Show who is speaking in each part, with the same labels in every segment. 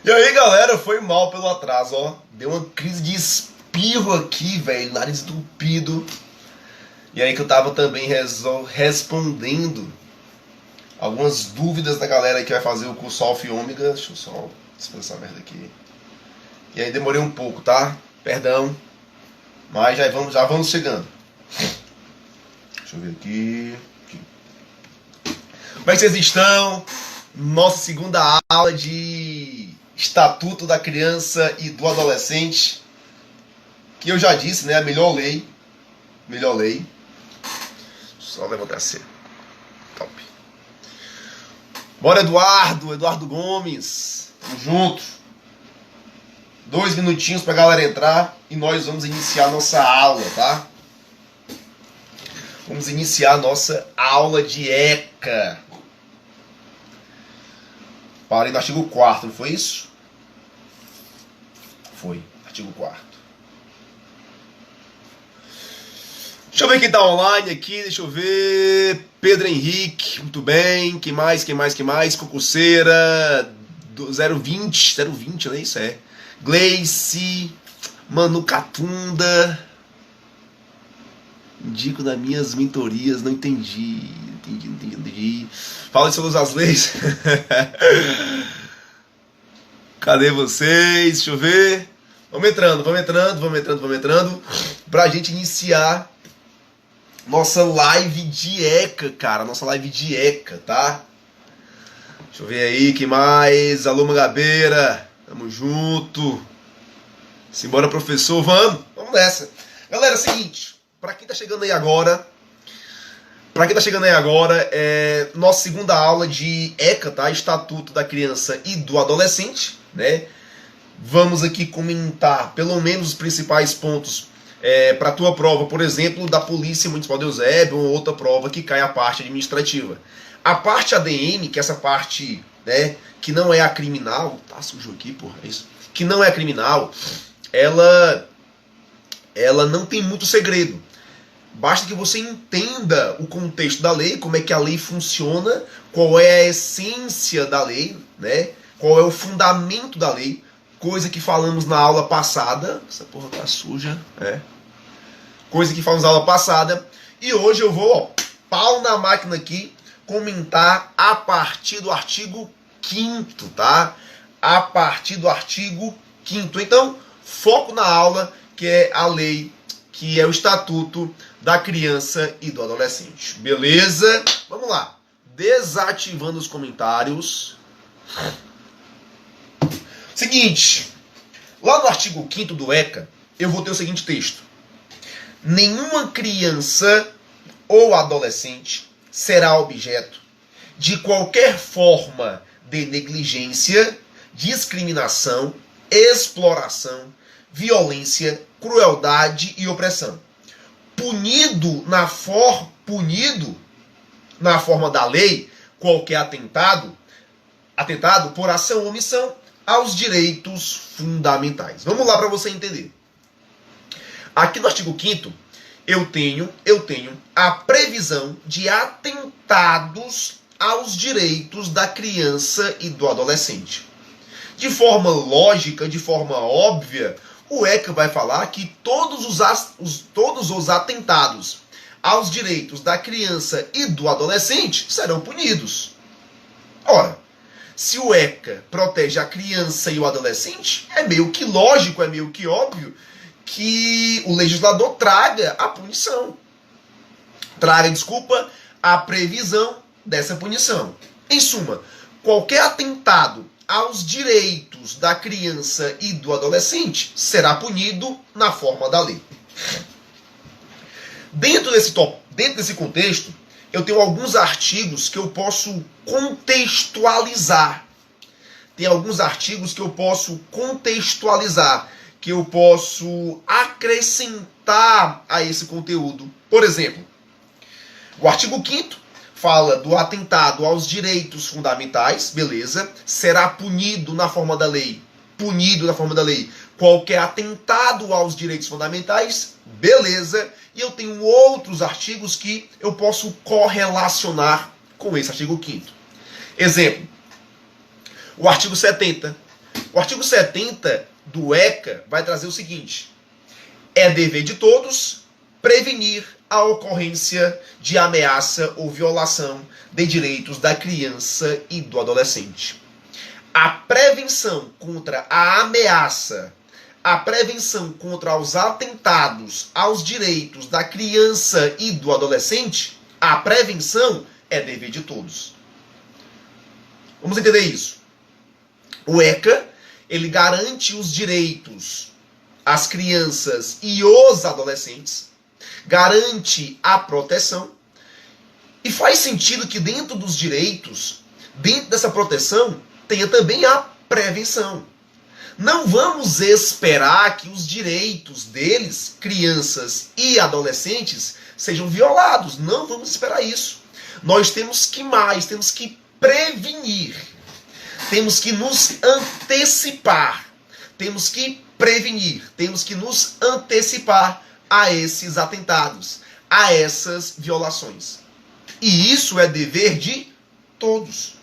Speaker 1: E aí, galera, foi mal pelo atraso, ó. Deu uma crise de espirro aqui, velho, nariz entupido. E aí que eu tava também respondendo algumas dúvidas da galera que vai fazer o curso Alfa e Ômega. Deixa eu só expressar essa merda aqui. E aí demorei um pouco, tá? Perdão. Mas já vamos chegando. Deixa eu ver aqui. Como é que vocês estão? Nossa segunda aula de Estatuto da Criança e do Adolescente. Que eu já disse, né? A melhor lei. Melhor lei. Só levantar assim. Top. Bora, Eduardo Gomes. Tamo junto. 2 minutinhos pra galera entrar e nós vamos iniciar nossa aula, tá? Vamos iniciar a nossa aula de ECA. Parei no artigo 4º, não foi isso? Foi, artigo 4º. Deixa eu ver quem tá online aqui, deixa eu ver. Pedro Henrique, muito bem. Quem mais? Concurseira 020, não é isso? É. Gleice, Manu Catunda. Indico das minhas mentorias, não entendi. Fala sobre as leis. Cadê vocês? Deixa eu ver. Vamos entrando. Pra gente iniciar nossa live de ECA, cara. Nossa live de ECA, tá? Deixa eu ver aí, quem mais? Alô, Mangabeira. Tamo junto. Simbora, professor. Vamos nessa. Galera, é o seguinte. Pra quem tá chegando aí agora, é nossa segunda aula de ECA, tá? Estatuto da Criança e do Adolescente, né? Vamos aqui comentar pelo menos os principais pontos para a tua prova, por exemplo, da Polícia Municipal de Eusébio, ou outra prova que cai a parte administrativa. A parte ADM, que é essa parte, né, que não é a criminal, tá sujo aqui, porra, é isso, que não é a criminal, ela não tem muito segredo. Basta que você entenda o contexto da lei, como é que a lei funciona, qual é a essência da lei, né, qual é o fundamento da lei, coisa que falamos na aula passada. Essa porra tá suja, coisa que falamos na aula passada. E hoje eu vou, pau na máquina aqui, comentar a partir do artigo 5º, tá? A partir do artigo 5º. Então, foco na aula, que é a lei, que é o Estatuto da Criança e do Adolescente. Beleza? Vamos lá. Desativando os comentários. Seguinte, lá no artigo 5º do ECA, eu vou ter o seguinte texto. Nenhuma criança ou adolescente será objeto de qualquer forma de negligência, discriminação, exploração, violência, crueldade e opressão. Punido na forma da lei qualquer atentado por ação ou omissão aos direitos fundamentais. Vamos lá para você entender. Aqui no artigo 5º, eu tenho a previsão de atentados aos direitos da criança e do adolescente. De forma lógica, de forma óbvia, o ECA vai falar que todos os atentados aos direitos da criança e do adolescente serão punidos. Ora, se o ECA protege a criança e o adolescente, é meio que lógico, é meio que óbvio que o legislador traga a punição. A previsão dessa punição. Em suma, qualquer atentado aos direitos da criança e do adolescente será punido na forma da lei. Dentro desse contexto, eu tenho alguns artigos que eu posso contextualizar. Tem alguns artigos que eu posso contextualizar, que eu posso acrescentar a esse conteúdo. Por exemplo, o artigo 5º fala do atentado aos direitos fundamentais, beleza, será punido na forma da lei. Qualquer atentado aos direitos fundamentais, beleza. E eu tenho outros artigos que eu posso correlacionar com esse artigo 5º. Exemplo, o artigo 70, O artigo 70 do ECA vai trazer o seguinte: é dever de todos prevenir a ocorrência de ameaça ou violação de direitos da criança e do adolescente. A prevenção contra a ameaça, a prevenção contra os atentados aos direitos da criança e do adolescente, a prevenção é dever de todos. Vamos entender isso. O ECA, ele garante os direitos às crianças e os adolescentes, garante a proteção, e faz sentido que dentro dos direitos, dentro dessa proteção, tenha também a prevenção. Não vamos esperar que os direitos deles, crianças e adolescentes, sejam violados. Não vamos esperar isso. Nós temos que prevenir. Temos que nos antecipar. Temos que prevenir. Temos que nos antecipar a esses atentados, a essas violações. E isso é dever de todos.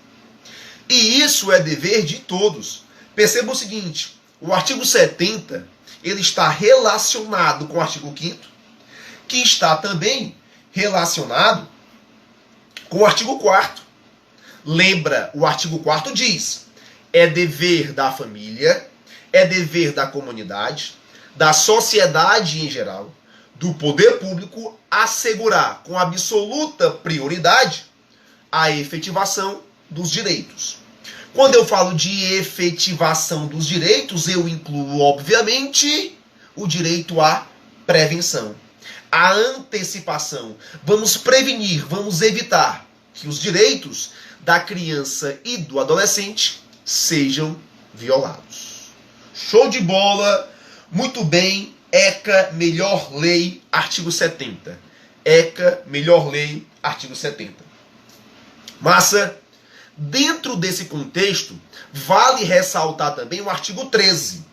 Speaker 1: E isso é dever de todos. Perceba o seguinte: o artigo 70, ele está relacionado com o artigo 5º, que está também relacionado com o artigo 4º. Lembra, o artigo 4º diz: é dever da família, é dever da comunidade, da sociedade em geral, do poder público, assegurar com absoluta prioridade a efetivação dos direitos. Quando eu falo de efetivação dos direitos, eu incluo, obviamente, o direito à prevenção, à antecipação. Vamos prevenir, vamos evitar que os direitos da criança e do adolescente sejam violados. Show de bola! Muito bem, ECA, melhor lei, artigo 70. ECA, melhor lei, artigo 70. Massa! Dentro desse contexto, vale ressaltar também o artigo 13.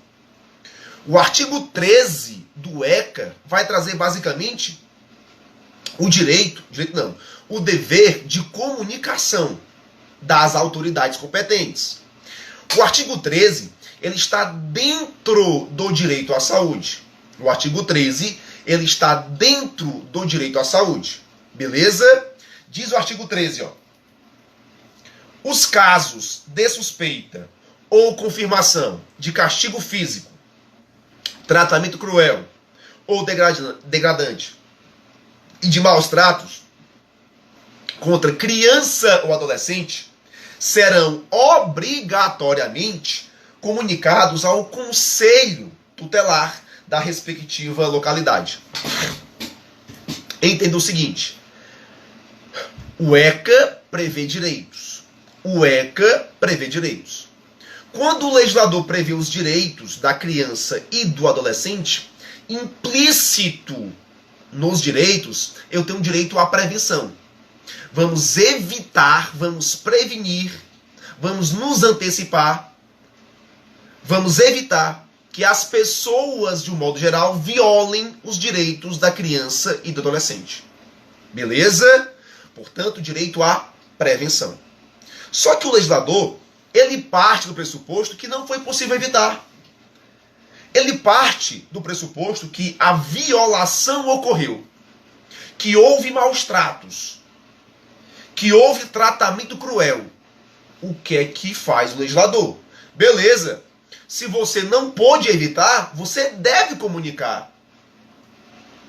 Speaker 1: O artigo 13 do ECA vai trazer basicamente o dever de comunicação das autoridades competentes. O artigo 13, ele está dentro do direito à saúde. O artigo 13, ele está dentro do direito à saúde. Beleza? Diz o artigo 13, ó. Os casos de suspeita ou confirmação de castigo físico, tratamento cruel ou degradante e de maus tratos contra criança ou adolescente serão obrigatoriamente comunicados ao conselho tutelar da respectiva localidade. Entenda o seguinte: o ECA prevê direitos. O ECA prevê direitos. Quando o legislador prevê os direitos da criança e do adolescente, implícito nos direitos, eu tenho direito à prevenção. Vamos evitar, vamos prevenir, vamos nos antecipar, vamos evitar que as pessoas, de um modo geral, violem os direitos da criança e do adolescente. Beleza? Portanto, direito à prevenção. Só que o legislador, ele parte do pressuposto que não foi possível evitar. Ele parte do pressuposto que a violação ocorreu, que houve maus tratos, que houve tratamento cruel. O que é que faz o legislador? Beleza. Se você não pôde evitar, você deve comunicar.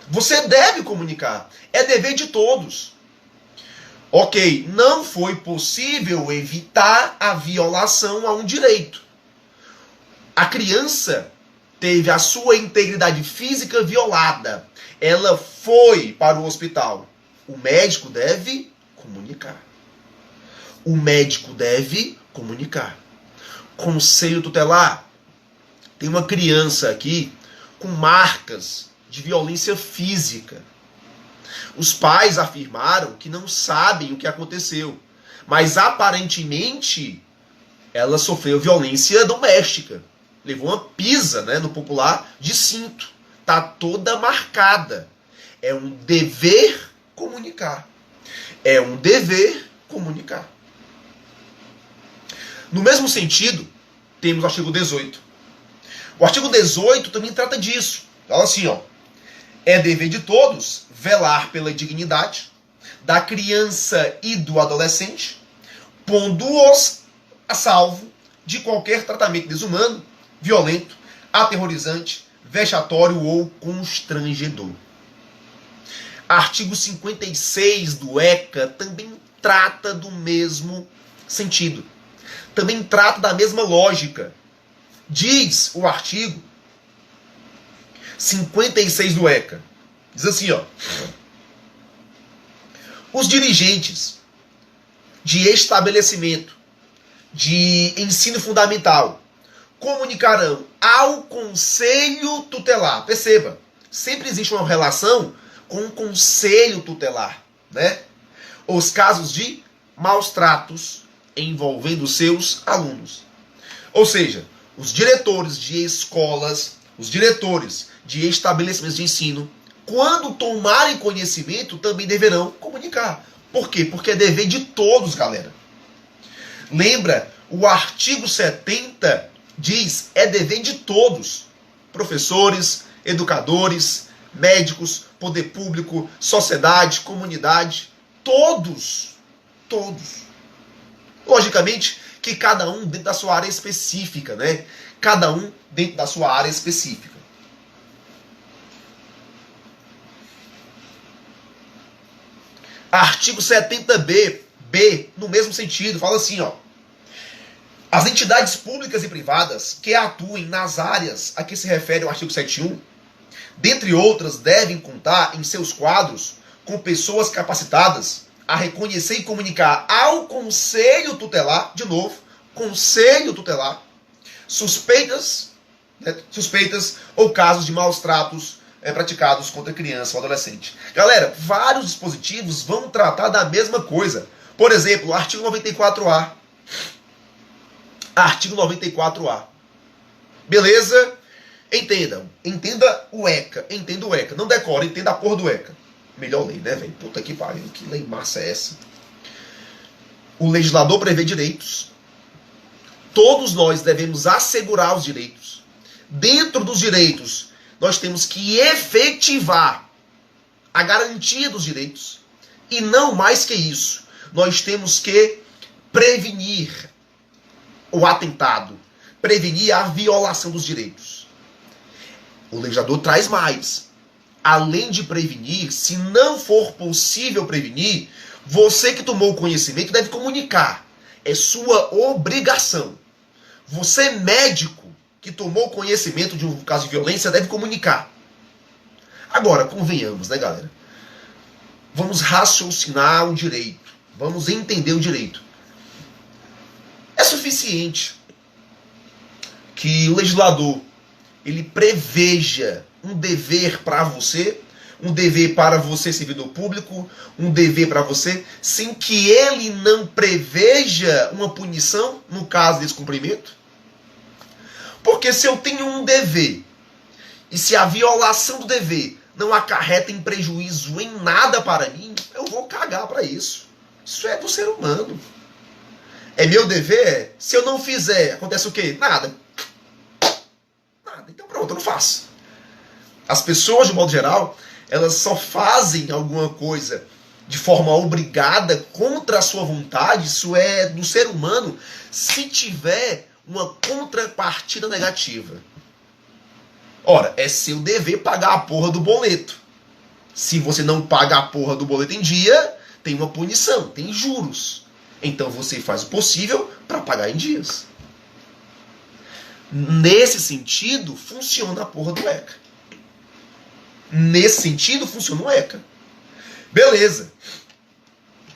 Speaker 1: Você deve comunicar. É dever de todos. Ok, não foi possível evitar a violação a um direito. A criança teve a sua integridade física violada. Ela foi para o hospital. O médico deve comunicar. O médico deve comunicar. Conselho tutelar. Tem uma criança aqui com marcas de violência física. Os pais afirmaram que não sabem o que aconteceu, mas aparentemente ela sofreu violência doméstica. Levou uma pisa, no popular, de cinto. Está toda marcada. É um dever comunicar. É um dever comunicar. No mesmo sentido, temos o artigo 18. O artigo 18 também trata disso. Fala assim, ó. É dever de todos velar pela dignidade da criança e do adolescente, pondo-os a salvo de qualquer tratamento desumano, violento, aterrorizante, vexatório ou constrangedor. Artigo 56 do ECA também trata do mesmo sentido. Também trata da mesma lógica. Diz o artigo 56 do ECA. Diz assim, ó. Os dirigentes de estabelecimento de ensino fundamental comunicarão ao Conselho Tutelar. Perceba, sempre existe uma relação com o Conselho Tutelar, né? Os casos de maus tratos envolvendo seus alunos. Ou seja, os diretores de escolas, os diretores de estabelecimentos de ensino, quando tomarem conhecimento, também deverão comunicar. Por quê? Porque é dever de todos, galera. Lembra, o artigo 70 diz, é dever de todos. Professores, educadores, médicos, poder público, sociedade, comunidade, todos. Todos. Logicamente que cada um dentro da sua área específica, né? Cada um dentro da sua área específica. Artigo 70b, no mesmo sentido, fala assim, ó. As entidades públicas e privadas que atuem nas áreas a que se refere o artigo 71, dentre outras, devem contar em seus quadros com pessoas capacitadas a reconhecer e comunicar ao Conselho Tutelar, de novo, Conselho Tutelar, suspeitas ou casos de maus tratos praticados contra criança ou adolescente. Galera, vários dispositivos vão tratar da mesma coisa. Por exemplo, o artigo 94A. Artigo 94A. Beleza? Entendam. Entenda o ECA. Entenda o ECA. Não decora, entenda a porra do ECA. Melhor lei, né, velho? Puta que pariu. Que lei massa é essa? O legislador prevê direitos. Todos nós devemos assegurar os direitos. Dentro dos direitos, nós temos que efetivar a garantia dos direitos. E não mais que isso. Nós temos que prevenir o atentado. Prevenir a violação dos direitos. O legislador traz mais. Além de prevenir, se não for possível prevenir, você que tomou conhecimento deve comunicar. É sua obrigação. Você, médico, que tomou conhecimento de um caso de violência, deve comunicar. Agora, convenhamos, né, galera? Vamos raciocinar o direito. Vamos entender o direito. É suficiente que o legislador ele preveja um dever para você, um dever para você, servidor público, um dever para você, sem que ele não preveja uma punição no caso de descumprimento? Porque se eu tenho um dever, e se a violação do dever não acarreta em prejuízo em nada para mim, eu vou cagar para isso. Isso é do ser humano. É meu dever? Se eu não fizer, acontece o quê? Nada. Nada. Então pronto, eu não faço. As pessoas, de modo geral, elas só fazem alguma coisa de forma obrigada, contra a sua vontade, isso é do ser humano, se tiver uma contrapartida negativa. Ora, é seu dever pagar a porra do boleto. Se você não paga a porra do boleto em dia, tem uma punição, tem juros. Então você faz o possível para pagar em dias. Nesse sentido, funciona a porra do ECA. Nesse sentido, funciona o ECA. Beleza.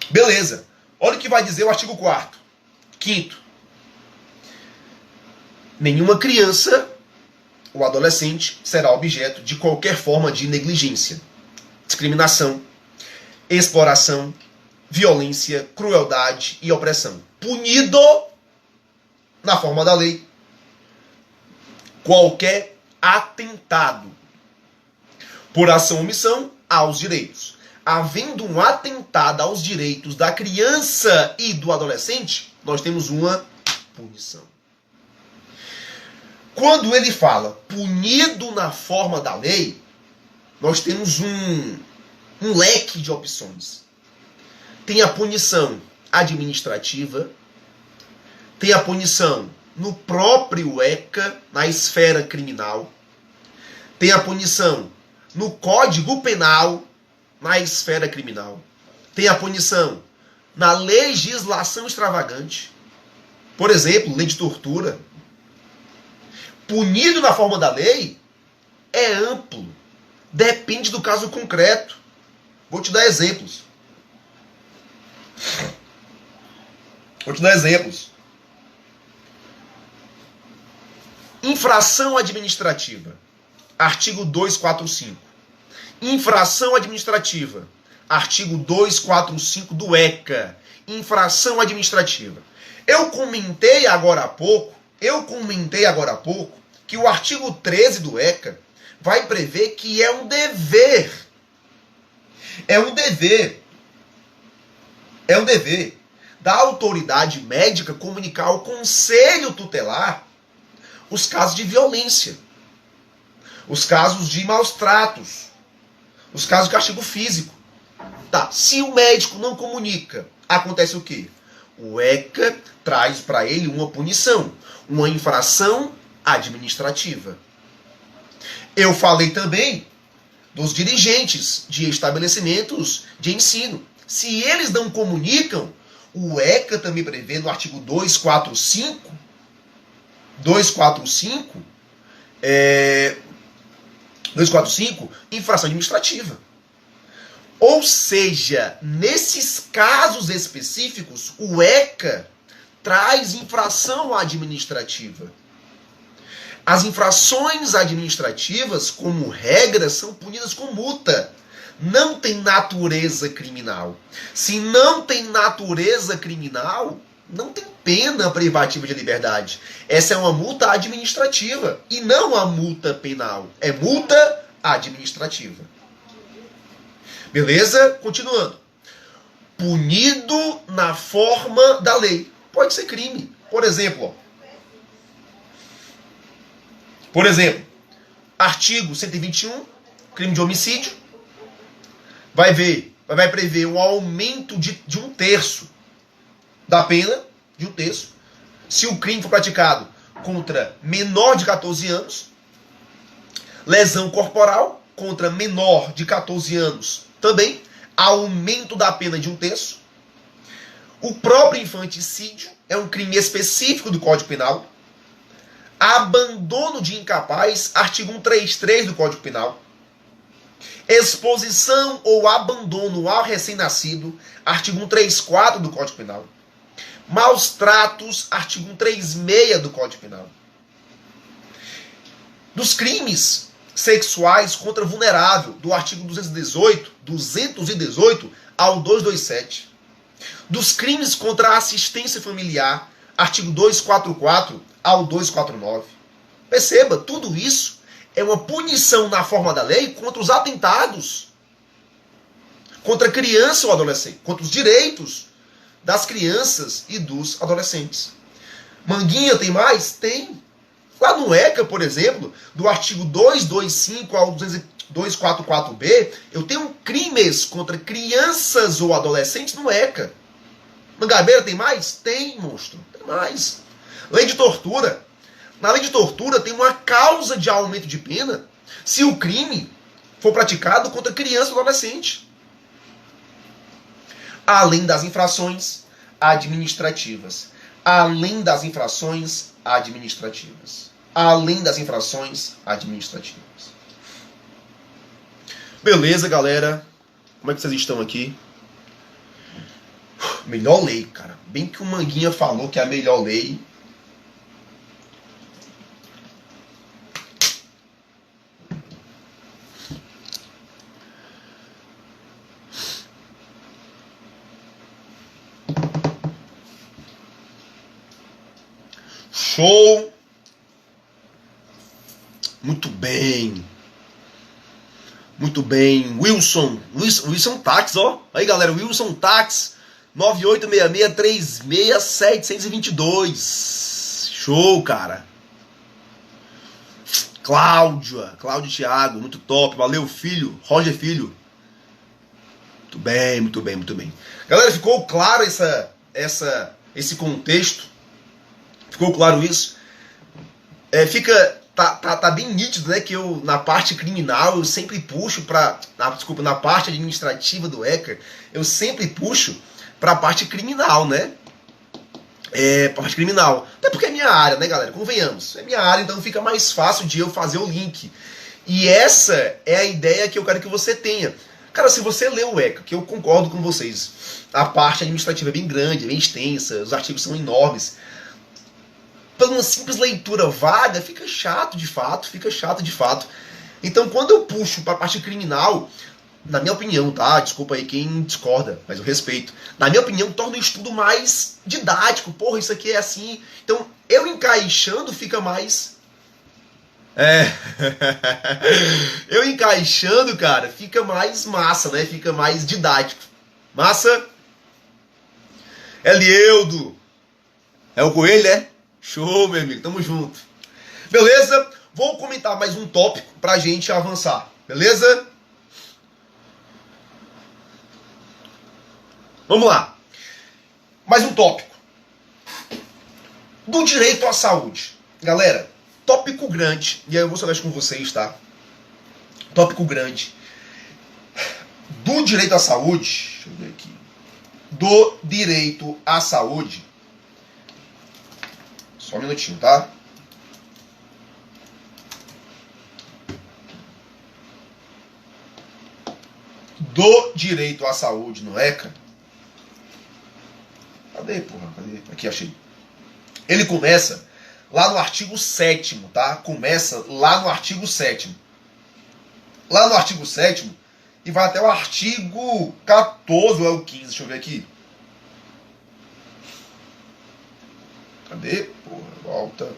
Speaker 1: Beleza. Olha o que vai dizer o artigo 4º. 5º. Nenhuma criança ou adolescente será objeto de qualquer forma de negligência, discriminação, exploração, violência, crueldade e opressão. Punido, na forma da lei, qualquer atentado por ação ou omissão aos direitos. Havendo um atentado aos direitos da criança e do adolescente, nós temos uma punição. Quando ele fala punido na forma da lei, nós temos um leque de opções. Tem a punição administrativa, tem a punição no próprio ECA, na esfera criminal, tem a punição no Código Penal, na esfera criminal, tem a punição na legislação extravagante, por exemplo, lei de tortura. Punido na forma da lei é amplo, depende do caso concreto. Vou te dar exemplos. Infração administrativa, artigo 245. Infração administrativa, artigo 245 do ECA. Infração administrativa. Eu comentei agora há pouco que o artigo 13 do ECA vai prever que é um dever da autoridade médica comunicar ao conselho tutelar os casos de violência, os casos de maus tratos, os casos de castigo físico. Tá, se o médico não comunica, acontece o quê? O ECA traz para ele uma punição, uma infração administrativa. Eu falei também dos dirigentes de estabelecimentos de ensino. Se eles não comunicam, o ECA também prevê no artigo 245, infração administrativa. Ou seja, nesses casos específicos, o ECA traz infração administrativa. As infrações administrativas, como regra, são punidas com multa. Não tem natureza criminal. Se não tem natureza criminal, não tem pena privativa de liberdade. Essa é uma multa administrativa e não a multa penal. É multa administrativa. Beleza? Continuando. Punido na forma da lei. Pode ser crime. Por exemplo, artigo 121, crime de homicídio, vai prever um aumento de 1/3 da pena, de 1/3, se o crime for praticado contra menor de 14 anos, lesão corporal contra menor de 14 anos, também aumento da pena de 1/3. O próprio infanticídio é um crime específico do Código Penal. Abandono de incapaz, artigo 133 do Código Penal. Exposição ou abandono ao recém-nascido, artigo 134 do Código Penal. Maus tratos, artigo 136 do Código Penal. Dos crimes sexuais contra vulnerável, do artigo 218 ao 227. Dos crimes contra a assistência familiar, artigo 244 ao 249. Perceba, tudo isso é uma punição na forma da lei contra os atentados, contra a criança ou adolescente, contra os direitos das crianças e dos adolescentes. Manguinha tem mais? Tem. Lá no ECA, por exemplo, do artigo 225 ao 244B, eu tenho crimes contra crianças ou adolescentes no ECA. Mangabeira tem mais? Tem, monstro. Tem mais. Lei de tortura. Na lei de tortura tem uma causa de aumento de pena se o crime for praticado contra criança ou adolescente. Além das infrações administrativas. Além das infrações administrativas. Além das infrações administrativas. Beleza, galera? Como é que vocês estão aqui? Melhor lei, cara. Bem que o Manguinha falou que é a melhor lei. Show! Muito bem. Muito bem. Wilson Tax, ó. Aí, galera, Wilson Tax 9866366722. Show, cara. Cláudio Thiago, muito top. Valeu, filho. Roger Filho. Muito bem, muito bem, muito bem. Galera, ficou claro esse contexto? Ficou claro isso? Tá bem nítido, né, que eu, na parte criminal, eu sempre puxo na parte administrativa do ECA, eu sempre puxo pra parte criminal, né? Parte criminal. Até porque é minha área, né, galera? Convenhamos. É minha área, então fica mais fácil de eu fazer o link. E essa é a ideia que eu quero que você tenha. Cara, se você lê o ECA, que eu concordo com vocês, a parte administrativa é bem grande, é bem extensa, os artigos são enormes. Por uma simples leitura vaga, fica chato de fato. Então, quando eu puxo para a parte criminal, na minha opinião, tá? Desculpa aí quem discorda, mas eu respeito. Na minha opinião, torna o estudo mais didático. Porra, isso aqui é assim. Então, eu encaixando fica mais... eu encaixando, cara, fica mais massa, né? Fica mais didático. Massa? Elieudo. É o Coelho, né? Show, meu amigo. Tamo junto. Beleza? Vou comentar mais um tópico pra gente avançar. Beleza? Vamos lá. Mais um tópico. Do direito à saúde. Galera, tópico grande. E aí eu vou ser honesto com vocês, tá? Tópico grande. Do direito à saúde. Deixa eu ver aqui. Do direito à saúde. Só um minutinho, tá? Do direito à saúde no ECA. Cadê, porra? Cadê? Aqui, achei. Ele começa lá no artigo 7º, tá? Começa lá no artigo 7º. Lá no artigo 7º e vai até o artigo 14 ou é o 15, deixa eu ver aqui. Cadê? Porra, volta.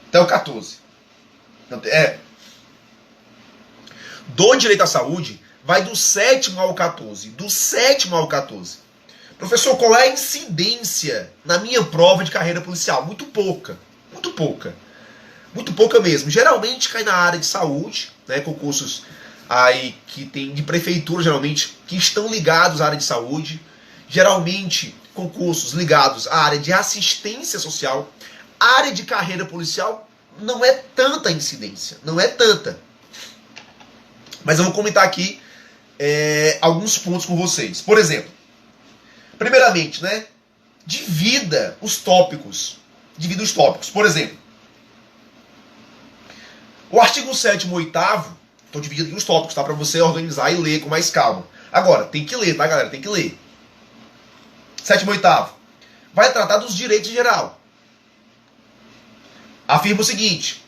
Speaker 1: Até o 14. Do direito à saúde, vai do 7º ao 14. Do 7º ao 14. Professor, qual é a incidência na minha prova de carreira policial? Muito pouca. Muito pouca. Muito pouca mesmo. Geralmente cai na área de saúde, né? Concursos aí que tem de prefeitura, geralmente, que estão ligados à área de saúde. Geralmente, concursos ligados à área de assistência social. A área de carreira policial não é tanta incidência. Não é tanta. Mas eu vou comentar aqui alguns pontos com vocês. Por exemplo, primeiramente, né? Divida os tópicos. Por exemplo, o artigo 7º e 8º, estou dividindo aqui os tópicos, tá? Para você organizar e ler com mais calma. Agora, tem que ler, tá, galera? Tem que ler. 7º e 8º. Vai tratar dos direitos em geral. Afirma o seguinte: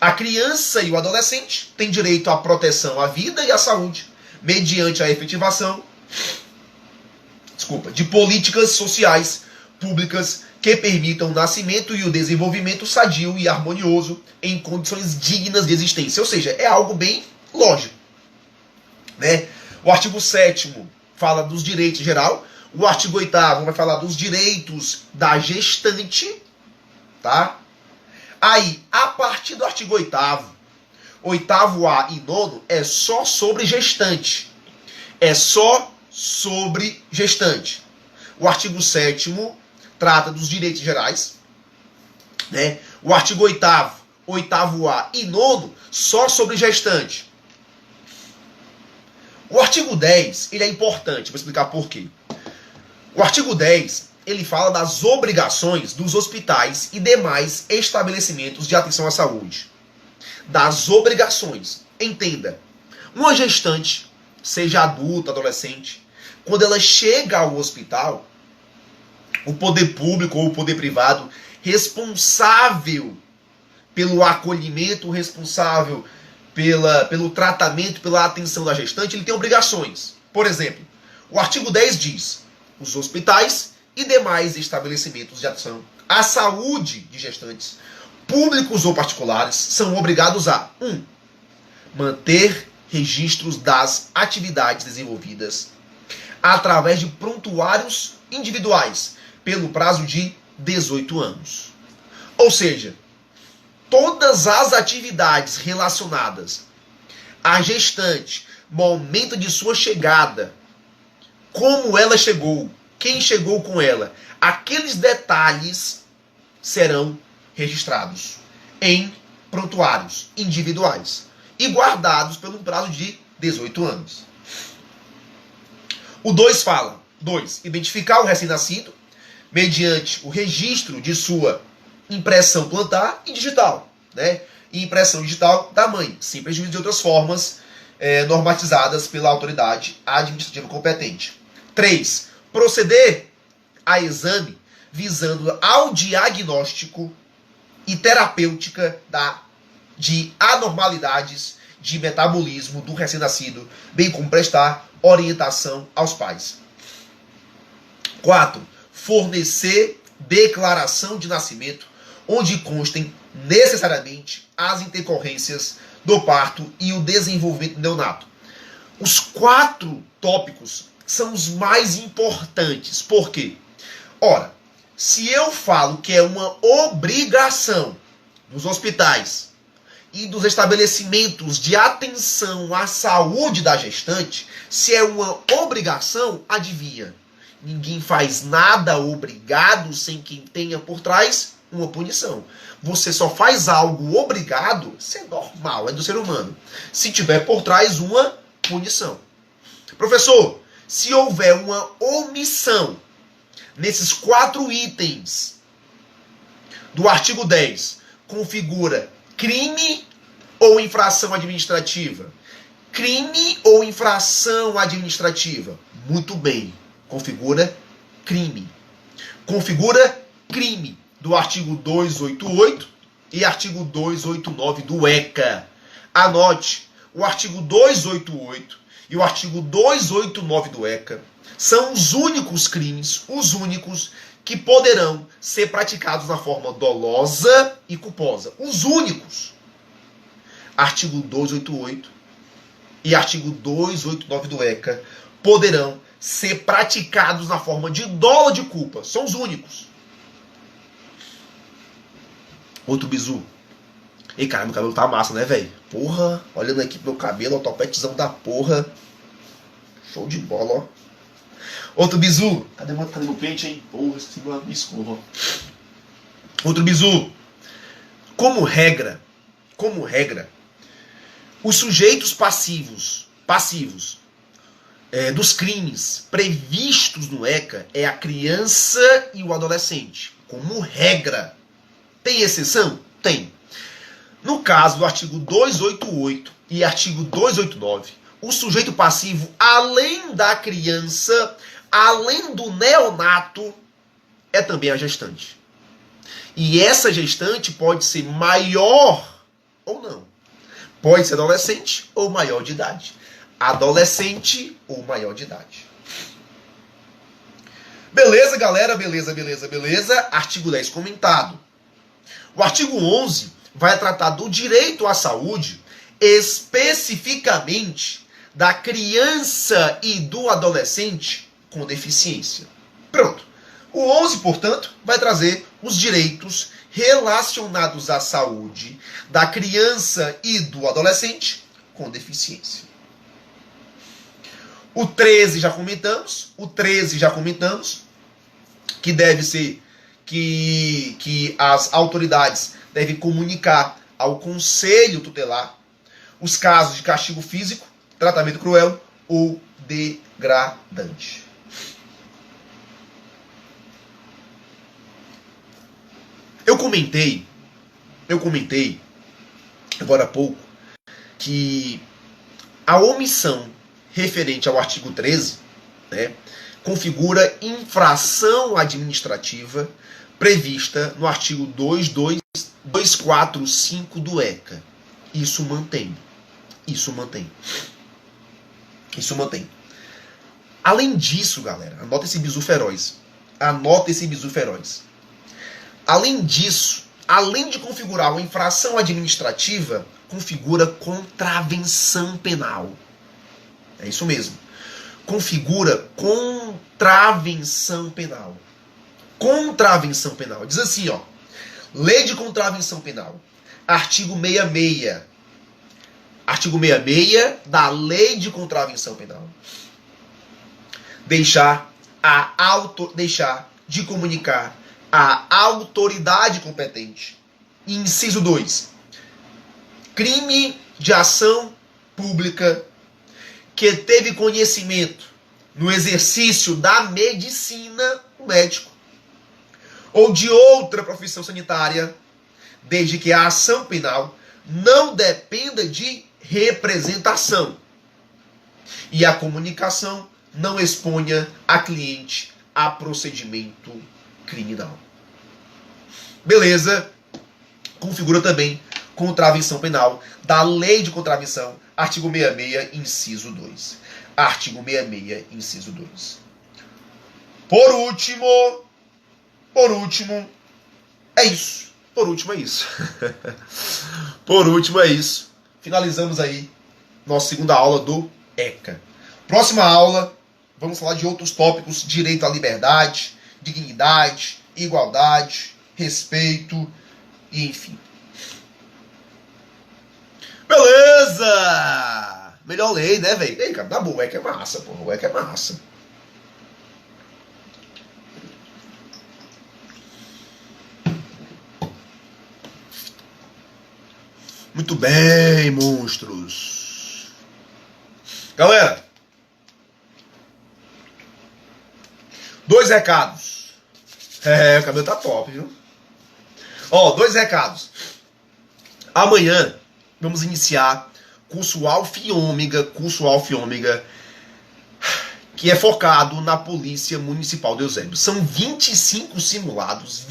Speaker 1: a criança e o adolescente têm direito à proteção à vida e à saúde, mediante a efetivação de políticas sociais públicas que permitam o nascimento e o desenvolvimento sadio e harmonioso em condições dignas de existência. Ou seja, é algo bem lógico, né? O artigo 7º fala dos direitos em geral. O artigo 8º vai falar dos direitos da gestante, tá? Aí, a partir do artigo 8º, 8º-A e 9º é só sobre gestante. É só sobre gestante. O artigo 7º trata dos direitos gerais, né? O artigo 8º, 8º-A e 9º só sobre gestante. O artigo 10, ele é importante, vou explicar por quê. O artigo 10, ele fala das obrigações dos hospitais e demais estabelecimentos de atenção à saúde. Das obrigações. Entenda, uma gestante, seja adulta, adolescente, quando ela chega ao hospital, o poder público ou o poder privado responsável pelo acolhimento, responsável pelo tratamento, pela atenção da gestante, ele tem obrigações. Por exemplo, o artigo 10 diz: os hospitais e demais estabelecimentos de atenção à saúde de gestantes, públicos ou particulares, são obrigados a 1. Manter registros das atividades desenvolvidas através de prontuários individuais pelo prazo de 18 anos. Ou seja, todas as atividades relacionadas à gestante, momento de sua chegada, como ela chegou, quem chegou com ela, aqueles detalhes serão registrados em prontuários individuais e guardados por um prazo de 18 anos. O 2 fala, 2, identificar o recém-nascido mediante o registro de sua impressão plantar e digital, né? E impressão digital da mãe, sem prejuízo de outras formas normatizadas pela autoridade administrativa competente. 3, proceder a exame visando ao diagnóstico e terapêutica de anormalidades de metabolismo do recém-nascido, bem como prestar orientação aos pais. 4, fornecer declaração de nascimento, onde constem necessariamente as intercorrências do parto e o desenvolvimento do neonato. Os 4 tópicos são os mais importantes. Por quê? Ora, se eu falo que é uma obrigação dos hospitais e dos estabelecimentos de atenção à saúde da gestante, se é uma obrigação, adivinha? Ninguém faz nada obrigado sem quem tenha por trás uma punição. Você só faz algo obrigado, isso é normal, é do ser humano, se tiver por trás uma punição. Professor, se houver uma omissão nesses 4 itens do artigo 10, configura crime ou infração administrativa? Crime ou infração administrativa? Muito bem, configura crime. Configura crime do artigo 288 e artigo 289 do ECA. Anote, o artigo 288 e o artigo 289 do ECA são os únicos crimes, os únicos que poderão ser praticados na forma dolosa e culposa. Os únicos. Artigo 288 e artigo 289 do ECA poderão ser praticados na forma de dolo ou de culpa. São os únicos. Outro bizu. Ei, cara, meu cabelo tá massa, né, velho? Porra, olhando aqui pro meu cabelo, ó, topetezão da porra. Show de bola, ó. Outro bizu. Cadê meu pente, hein? Porra, esse me escova. Outro bizu. Como regra, os sujeitos passivos dos crimes previstos no ECA é a criança e o adolescente. Como regra. Tem exceção? Tem. No caso do artigo 288 e artigo 289, o sujeito passivo, além da criança, além do neonato, é também a gestante. E essa gestante pode ser maior ou não. Pode ser adolescente ou maior de idade. Adolescente ou maior de idade. Beleza, galera? Beleza. Artigo 10 comentado. O artigo 11 vai tratar do direito à saúde, especificamente da criança e do adolescente com deficiência. Pronto. O 11, portanto, vai trazer os direitos relacionados à saúde da criança e do adolescente com deficiência. O 13 já comentamos, que deve ser que as autoridades devem comunicar ao conselho tutelar os casos de castigo físico, tratamento cruel ou degradante. Eu comentei agora há pouco que a omissão referente ao artigo 13, né, configura infração administrativa prevista no artigo 245 do ECA. Isso mantém. Além disso, galera, anota esse bizu feroz. Além disso, além de configurar uma infração administrativa, configura contravenção penal. É isso mesmo. Configura contravenção penal. Contravenção penal. Diz assim, ó. Lei de contravenção penal. Artigo 66. Artigo 66 da Lei de Contravenção Penal. Deixar de comunicar à autoridade competente. Inciso 2. Crime de ação pública que teve conhecimento no exercício da medicina, o médico, ou de outra profissão sanitária, desde que a ação penal não dependa de representação e a comunicação não exponha a cliente a procedimento criminal. Beleza? Configura também contravenção penal da Lei de Contravenção, artigo 66, inciso 2. Artigo 66, inciso 2. Por último, é isso. Por último é isso. Finalizamos aí nossa segunda aula do ECA. Próxima aula, vamos falar de outros tópicos: direito à liberdade, dignidade, igualdade, respeito e enfim. Beleza! Melhor lei, né, velho? Ei, cara, tá bom, o ECA é massa, porra. O ECA é massa. Muito bem, monstros. Galera, 2 recados. O cabelo tá top, viu? 2 recados. Amanhã vamos iniciar curso Alfa e Ômega, que é focado na Polícia Municipal de Eusébio. São 25 simulados,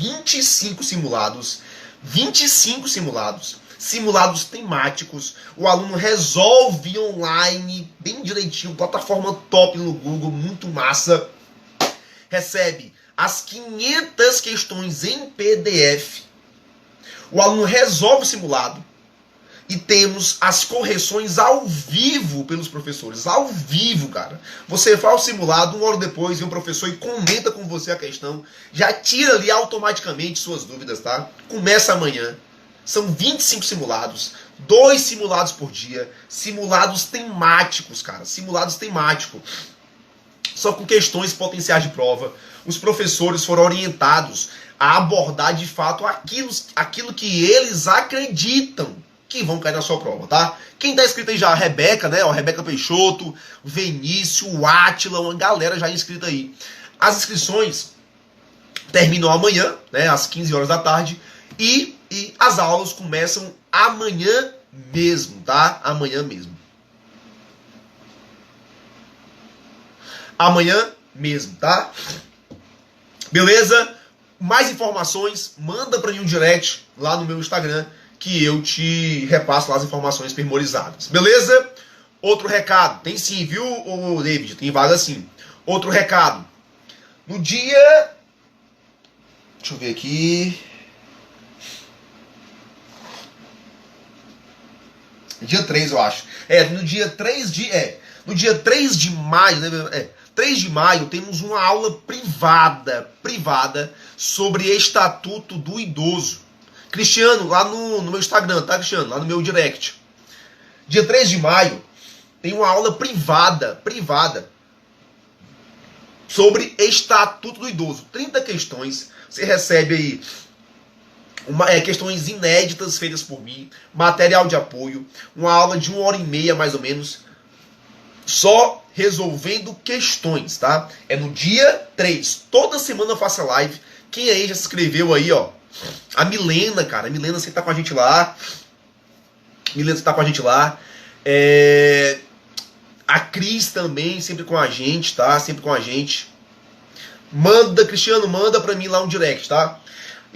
Speaker 1: simulados temáticos. O aluno resolve online, bem direitinho, plataforma top no Google, muito massa. Recebe as 500 questões em PDF. O aluno resolve o simulado e temos as correções ao vivo pelos professores. Ao vivo, cara. Você faz o simulado, 1 hora depois vem o professor e comenta com você a questão. Já tira ali automaticamente suas dúvidas, tá? Começa amanhã. São 25 simulados, 2 simulados por dia, simulados temáticos, cara, simulados temáticos, só com questões potenciais de prova. Os professores foram orientados a abordar de fato aquilo que eles acreditam que vão cair na sua prova, tá? Quem tá inscrito aí já, a Rebeca, né? A Rebeca Peixoto, o Vinícius, o Átila, uma galera já inscrita aí. As inscrições terminam amanhã, né? Às 15 horas da tarde. E as aulas começam amanhã mesmo, tá? Amanhã mesmo. Amanhã mesmo, tá? Beleza? Mais informações, manda pra mim um direct lá no meu Instagram que eu te repasso lá as informações pormenorizadas. Beleza? Outro recado. Tem sim, viu, David? Tem vaga sim. Outro recado. No dia... Deixa eu ver aqui... Dia 3, eu acho. No dia 3 de maio, né? 3 de maio temos uma aula privada sobre Estatuto do Idoso. Cristiano, lá no meu Instagram, tá, Cristiano? Lá no meu direct. Dia 3 de maio tem uma aula privada sobre Estatuto do Idoso. 30 questões. Você recebe aí questões inéditas feitas por mim, material de apoio, uma aula de 1h30 mais ou menos, só resolvendo questões, tá? É no dia 3, toda semana eu faço a live. Quem aí já se inscreveu aí, ó? A Milena, cara, a Milena você tá com a gente lá. A Cris também, sempre com a gente, tá? Sempre com a gente. Cristiano, manda pra mim lá um direct, tá?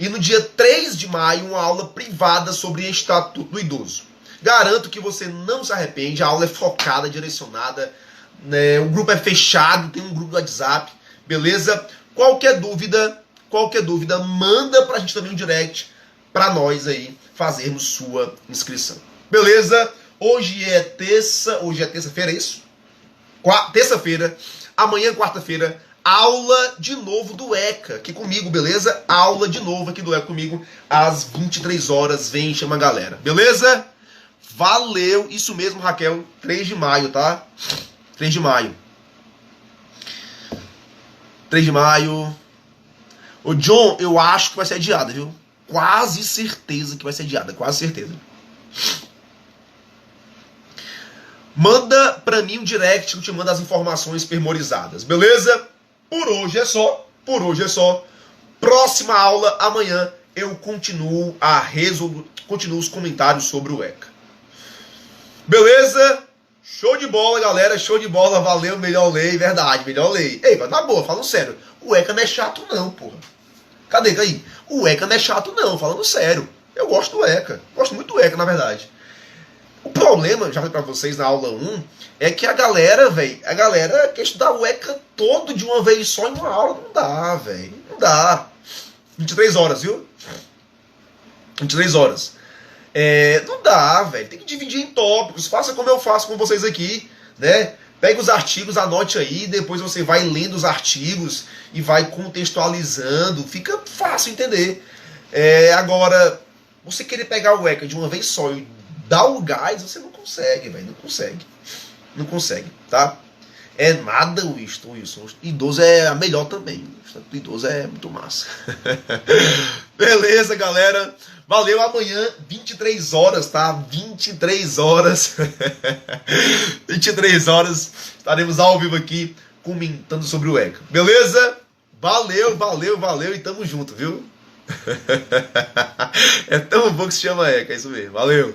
Speaker 1: E no dia 3 de maio, uma aula privada sobre Estatuto do Idoso. Garanto que você não se arrepende, a aula é focada, direcionada, né? O grupo é fechado, tem um grupo do WhatsApp, beleza? Qualquer dúvida, manda pra gente também um direct, pra nós aí fazermos sua inscrição. Beleza? Hoje é terça-feira, é isso? Terça-feira, amanhã, quarta-feira, aula de novo do ECA aqui comigo, beleza? Aula de novo aqui do ECA comigo às 23 horas. Vem, chama a galera, beleza? Valeu, isso mesmo, Raquel. 3 de maio, tá? 3 de maio. 3 de maio. Ô, John, eu acho que vai ser adiada, viu? Quase certeza que vai ser adiada, quase certeza. Manda pra mim um direct que eu te mando as informações pormenorizadas, beleza? Por hoje é só, por hoje é só. Próxima aula, amanhã, eu continuo continuo os comentários sobre o ECA. Beleza? Show de bola, galera, show de bola, valeu, melhor lei, verdade, melhor lei. Ei, mas na boa, falando sério, o ECA não é chato não, porra. Cadê aí? O ECA não é chato não, falando sério. Eu gosto do ECA, gosto muito do ECA, na verdade. O problema, já falei pra vocês na aula 1, é que a galera, velho, quer estudar o ECA todo de uma vez só em uma aula. Não dá, velho, não dá. 23 horas, viu? 23 horas. Não dá, velho. Tem que dividir em tópicos. Faça como eu faço com vocês aqui, né? Pega os artigos, anote aí, depois você vai lendo os artigos e vai contextualizando. Fica fácil entender. Agora, você querer pegar o ECA de uma vez só e dar o gás, você não consegue, velho. Não consegue. Não consegue, tá? É nada o Wilson. O idoso é a melhor também. O idoso é muito massa. Beleza, galera. Valeu, amanhã, 23 horas, tá? 23 horas. 23 horas. Estaremos ao vivo aqui comentando sobre o ECA. Beleza? Valeu, valeu, valeu e tamo junto, viu? É tão bom que se chama ECA, é isso mesmo. Valeu.